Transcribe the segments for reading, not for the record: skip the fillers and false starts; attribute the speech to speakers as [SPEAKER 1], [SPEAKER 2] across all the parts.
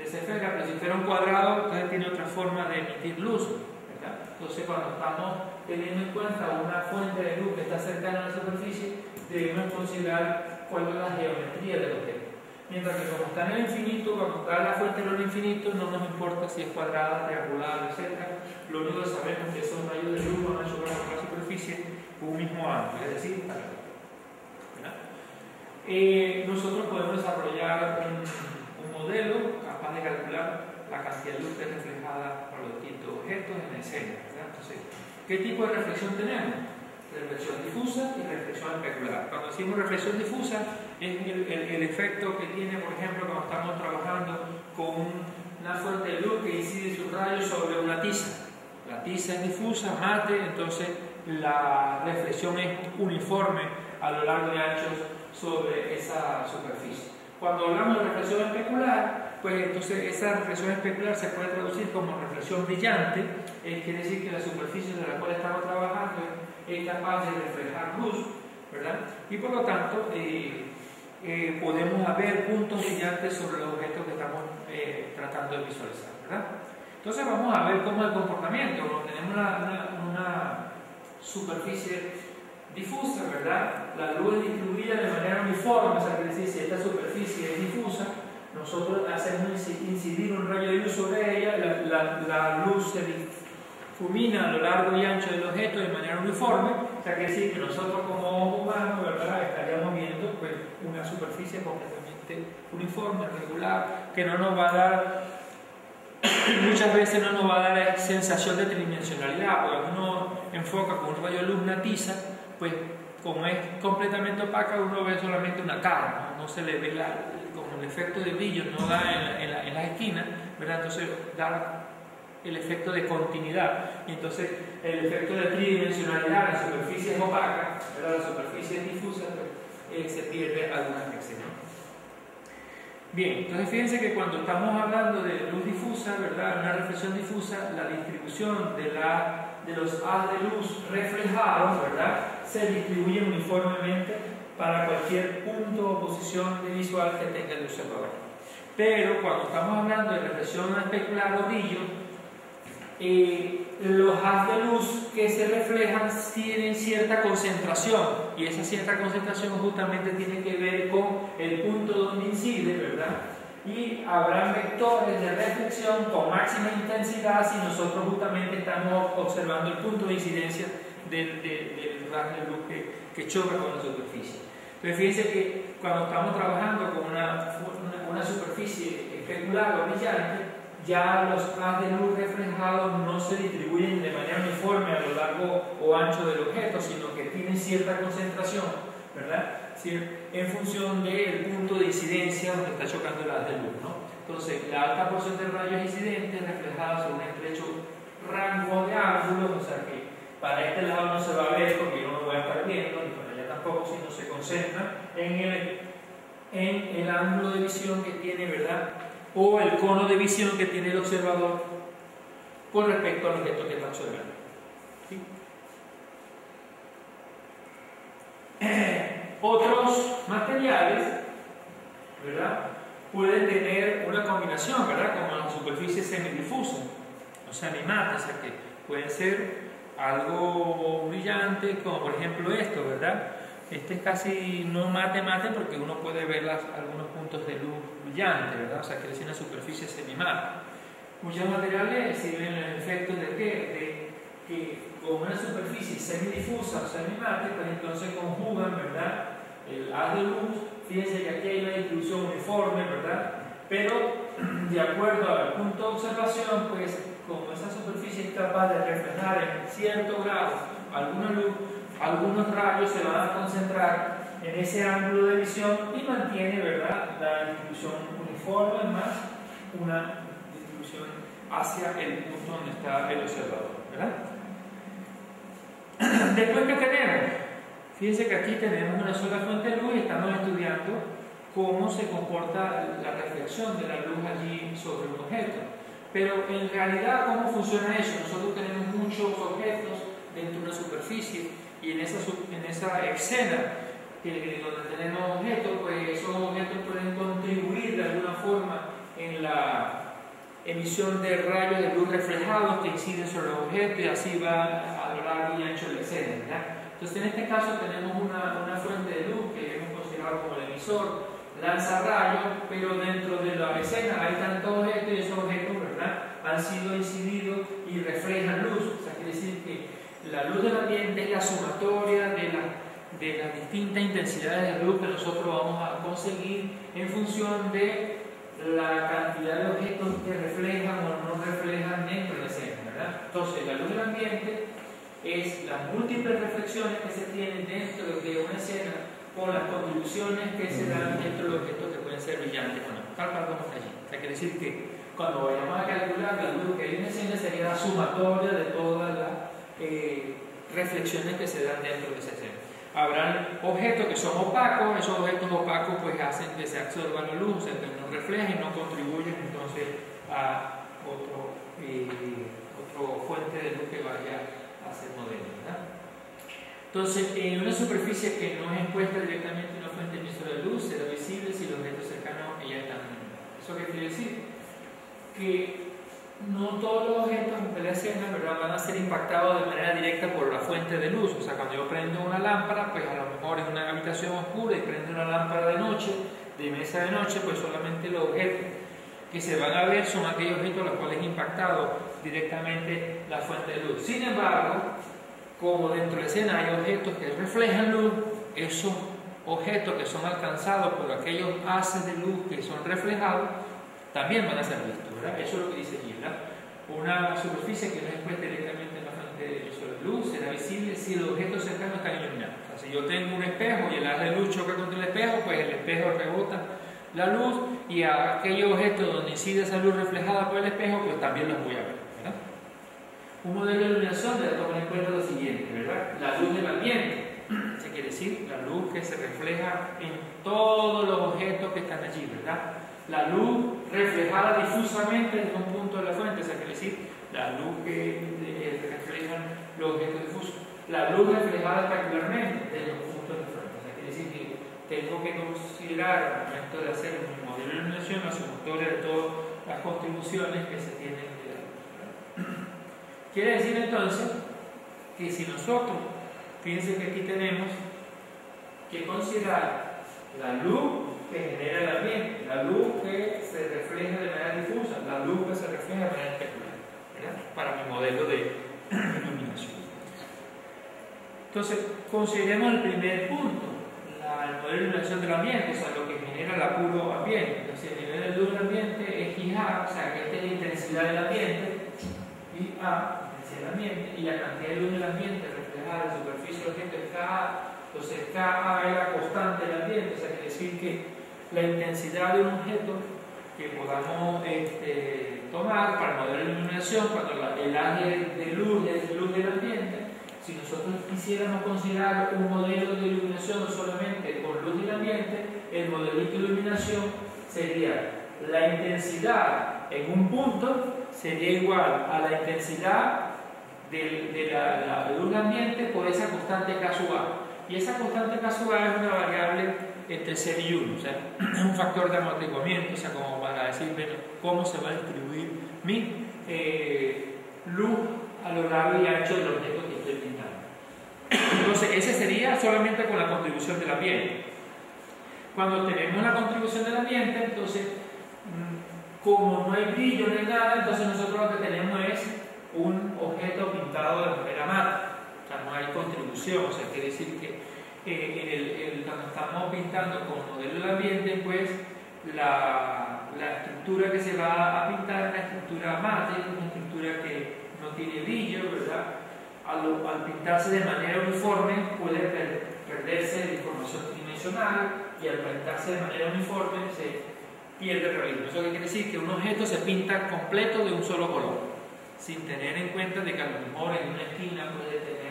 [SPEAKER 1] esa esfera, pero si fuera un cuadrado, entonces tiene otra forma de emitir luz, ¿verdad? Entonces, cuando estamos teniendo en cuenta una fuente de luz que está cercana a la superficie, debemos considerar cuál es la geometría del objeto. Mientras que como está en el infinito, cuando está la fuente en el infinito, no nos importa si es cuadrada, triangular, etc. Lo único que sabemos es que son rayos de luz van a chocar con la superficie con un mismo ángulo, es decir, nosotros podemos desarrollar un modelo capaz de calcular la cantidad de luz que es reflejada por los distintos objetos en escena, ¿verdad? Entonces, ¿qué tipo de reflexión tenemos? Reflexión difusa y reflexión especular. Cuando decimos reflexión difusa, es el efecto que tiene, por ejemplo, cuando estamos trabajando con una fuente de luz que incide sus rayos sobre una tiza. La tiza es difusa, mate, entonces la reflexión es uniforme a lo largo y ancho sobre esa superficie. Cuando hablamos de reflexión especular, pues entonces esa reflexión especular se puede traducir como reflexión brillante, quiere decir que la superficie de la cual estamos trabajando es capaz de reflejar luz, ¿verdad? Y por lo tanto podemos ver puntos brillantes sobre los objetos que estamos tratando de visualizar, ¿verdad? Entonces vamos a ver cómo es el comportamiento. Cuando tenemos una superficie difusa, ¿verdad? La luz es distribuida de manera uniforme, o sea, quiere decir, si esta superficie es difusa, nosotros hacemos incidir un rayo de luz sobre ella, la luz se difumina a lo largo y ancho del objeto de manera uniforme, o sea, quiere decir que nosotros como humanos, ¿verdad?, estaríamos viendo pues, una superficie completamente uniforme, regular, que no nos va a dar, muchas veces no nos va a dar la sensación de tridimensionalidad, porque uno enfoca con un rayo de luz una tiza, pues como es completamente opaca, uno ve solamente una cara, no se le ve como el efecto de brillo, no da en las esquinas, ¿verdad? Entonces da el efecto de continuidad, y entonces el efecto de tridimensionalidad, la superficie es opaca, ¿verdad? La superficie es difusa, pues, se pierde algunas veces, ¿no? Bien, entonces fíjense que cuando estamos hablando de luz difusa, ¿verdad?, una reflexión difusa, la distribución de los haz de luz reflejados, ¿verdad?, se distribuye uniformemente para cualquier punto o posición visual que tenga el observador. Pero cuando estamos hablando de reflexión especular o brillo, los haz de luz que se reflejan tienen cierta concentración, y esa cierta concentración justamente tiene que ver con el punto donde incide, ¿verdad? Y habrá vectores de reflexión con máxima intensidad si nosotros justamente estamos observando el punto de incidencia del haz de luz que choca con la superficie. Entonces fíjense que cuando estamos trabajando con una superficie especular o brillante, ya los haz de luz reflejados no se distribuyen de manera uniforme a lo largo o ancho del objeto, sino que tienen cierta concentración, ¿verdad?, en función del punto de incidencia donde está chocando el haz de luz, ¿no? Entonces, la alta porción de rayos incidentes reflejados sobre un estrecho rango de ángulos, o sea que para este lado no se va a ver porque yo no lo voy a estar viendo, ni para allá tampoco, sino se concentra en el ángulo de visión que tiene, ¿verdad?, o el cono de visión que tiene el observador con respecto al objeto que está observando. ¿Sí? Otros materiales, ¿verdad?, pueden tener una combinación, ¿verdad?, como la superficie semidifusa o semimate, o sea que pueden ser algo brillante, como por ejemplo esto, ¿verdad? Este es casi no mate porque uno puede ver algunos puntos de luz brillante, ¿verdad? O sea, que es una superficie semimate. Muchos materiales sirven el efecto de que con una superficie semidifusa o semimate, pues entonces conjugan, ¿verdad?, el haz de luz. Fíjense que aquí hay una distribución uniforme, ¿verdad? Pero de acuerdo al punto de observación, pues como esa superficie es capaz de reflejar en cierto grado alguna luz, algunos rayos se van a concentrar en ese ángulo de visión y mantiene, ¿verdad?, la distribución uniforme más una distribución hacia el punto donde está el observador, ¿verdad? Después, ¿qué tenemos? Fíjense que aquí tenemos una sola fuente de luz y estamos estudiando cómo se comporta la reflexión de la luz allí sobre un objeto. Pero en realidad, ¿cómo funciona eso? Nosotros tenemos muchos objetos dentro de una superficie y en esa escena donde tenemos objetos, pues esos objetos pueden contribuir de alguna forma en la emisión de rayos de luz reflejados que inciden sobre el objeto y así va a lo largo y ancho de la escena, ¿verdad? Entonces en este caso tenemos una fuente de luz que hemos considerado como el emisor, lanza rayos, pero dentro de la escena hay tantos objetos y esos objetos, ¿verdad?, han sido incididos y reflejan luz. O sea, quiere decir que la luz del ambiente es la sumatoria de las distintas intensidades de luz que nosotros vamos a conseguir en función de la cantidad de objetos que reflejan o no reflejan dentro de la escena, ¿verdad? Entonces, la luz del ambiente es las múltiples reflexiones que se tienen dentro de una escena por las contribuciones que se dan dentro de los objetos que pueden ser brillantes o no. Tal cual como está allí. O sea, quiere decir que cuando vayamos a calcular la luz que hay en la escena sería la sumatoria de todas las reflexiones que se dan dentro de esa escena. Habrán objetos que son opacos, esos objetos opacos pues hacen que se absorba la luz, o sea, que no reflejen, no contribuyen entonces a otra fuente de luz que vaya a ser modelo, ¿verdad? Entonces, en una superficie que no es expuesta directamente a una fuente emisora de luz, será visible si los objetos cercanos ya están iluminados. ¿Eso qué quiere decir? Que no todos los objetos en la escena, ¿verdad?, van a ser impactados de manera directa por la fuente de luz. O sea, cuando yo prendo una lámpara, pues a lo mejor en una habitación oscura y prendo una lámpara de noche, de mesa de noche, pues solamente los objetos que se van a ver son aquellos objetos a los cuales es impactado directamente la fuente de luz. Sin embargo, como dentro de la escena hay objetos que reflejan luz, esos objetos que son alcanzados por aquellos haces de luz que son reflejados, también van a ser vistos, ¿verdad? Eso es lo que dice aquí, ¿verdad? Una superficie que no es expuesta directamente en la fuente de luz será visible si los objetos cercanos están iluminados. O sea, si yo tengo un espejo y el haz de luz choca contra el espejo, pues el espejo rebota la luz y a aquellos objetos donde incide esa luz reflejada por el espejo, pues también los voy a ver, ¿verdad? Un modelo de iluminación debe tomar en cuenta lo siguiente, ¿verdad? La luz del ambiente, se quiere decir la luz que se refleja en todos los objetos que están allí, ¿verdad? La luz reflejada difusamente desde un punto de la fuente, o sea, quiere decir la luz que reflejan los objetos difusos. La luz reflejada espectacularmente desde un punto de la fuente, o sea, quiere decir que tengo que considerar al momento de hacer un modelo de iluminación la sumatoria de todas las contribuciones que se tienen de la luz, ¿verdad? Quiere decir entonces que si nosotros, fíjense que aquí tenemos que considerar la luz que genera el ambiente, la luz que se refleja de manera difusa, la luz que se refleja de manera especular, ¿verdad?, para mi modelo de iluminación. Entonces, consideremos el primer punto, el modelo de iluminación del ambiente, o sea, lo que genera el apuro ambiente. Entonces, el nivel de luz del ambiente es IA, o sea, que esta es la intensidad del ambiente, IA, intensidad del ambiente, y la cantidad de luz del ambiente reflejada en la superficie del objeto es KA. Entonces, KA es la constante del ambiente, o sea, quiere decir que la intensidad de un objeto que podamos tomar para el modelo de iluminación, cuando el área de luz es luz del ambiente, si nosotros quisiéramos considerar un modelo de iluminación solamente con luz del ambiente, el modelito de iluminación sería la intensidad en un punto sería igual a la intensidad de la luz del ambiente por esa constante K sub A. Y esa constante K sub A es una variable entre 0 y 1, o sea, es un factor de amortiguamiento, o sea, como para decir cómo se va a distribuir mi luz a lo largo y ancho del objeto que estoy pintando. Entonces, ese sería solamente con la contribución del ambiente. Cuando tenemos la contribución del ambiente, entonces, como no hay brillo ni nada, entonces nosotros lo que tenemos es un objeto pintado de manera mata, o sea, no hay contribución, o sea, quiere decir que cuando estamos pintando con modelo del ambiente, pues la estructura que se va a pintar es una estructura mate, una estructura que no tiene brillo, ¿verdad? Al pintarse de manera uniforme puede perderse de información tridimensional y al pintarse de manera uniforme se pierde el realismo. Eso quiere decir que un objeto se pinta completo de un solo color, sin tener en cuenta de que a lo mejor en una esquina puede tener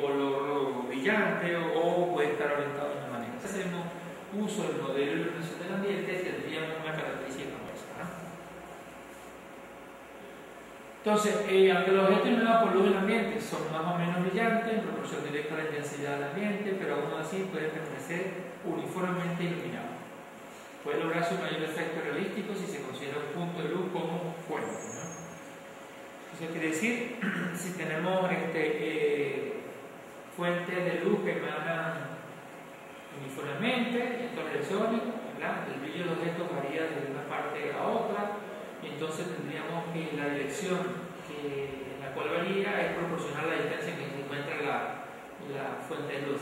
[SPEAKER 1] color brillante o puede estar orientado de una manera. Si hacemos uso del modelo de iluminación del ambiente, tendríamos una característica como esta, ¿no? Entonces, aunque los objetos iluminados por luz del ambiente son más o menos brillantes en proporción directa a la intensidad del ambiente, pero aún así pueden permanecer uniformemente iluminados. puede lograrse un mayor efecto realístico si se considera un punto de luz como fuente, ¿no? Eso quiere decir, si tenemos fuentes de luz que emanan uniformemente en todas direcciones, ¿verdad? El brillo del objeto varía de una parte a otra, y entonces tendríamos que la dirección en la cual varía es proporcional a la distancia en que se encuentra la fuente de luz.